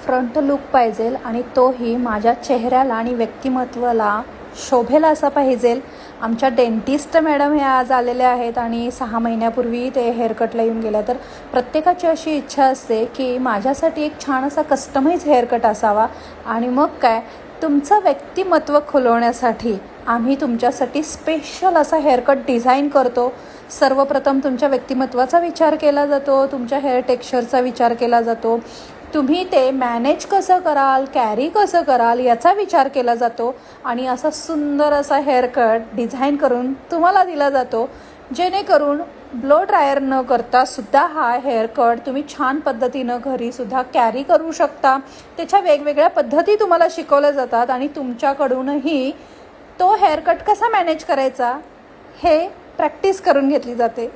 Front look पाहिजे आणि तोही माझ्या चेहऱ्याला आणि व्यक्तिमत्वाला शोभेल असा पाहिजे. आमच्या डेंटिस्ट मॅडम ह्या आज आलेल्या आहेत आणि 6 महिन्यापूर्वी ते हेअरकटला येऊन गेल्या. तर प्रत्येकाची अशी इच्छा असते की माझ्यासाठी एक छान असा कस्टमाइज हेअरकट असावा. आणि मग काय, तुमचं व्यक्तिमत्व खुलवण्यासाठी आम्ही तुमच्यासाठी स्पेशल असा हेअरकट डिझाईन करतो. सर्वप्रथम तुमच्या व्यक्तिमत्वाचा विचार केला जातो, तुमच्या हेअर टेक्स्चरचा विचार केला जातो, तुम्ही ते मॅनेज कसं कराल, कॅरी कसं कराल याचा विचार केला जातो आणि असा सुंदर असा हेअरकट डिझाईन करून तुम्हाला दिला जातो, जेणेकरून ब्लो ड्रायर न करता सुद्धा हा हेअरकट तुम्ही छान पद्धतीनं घरीसुद्धा कॅरी करू शकता. त्याच्या वेगवेगळ्या पद्धती तुम्हाला शिकवल्या जातात आणि तुमच्याकडूनही तो हेअरकट कसा मॅनेज करायचा हे प्रॅक्टिस करून घेतली जाते.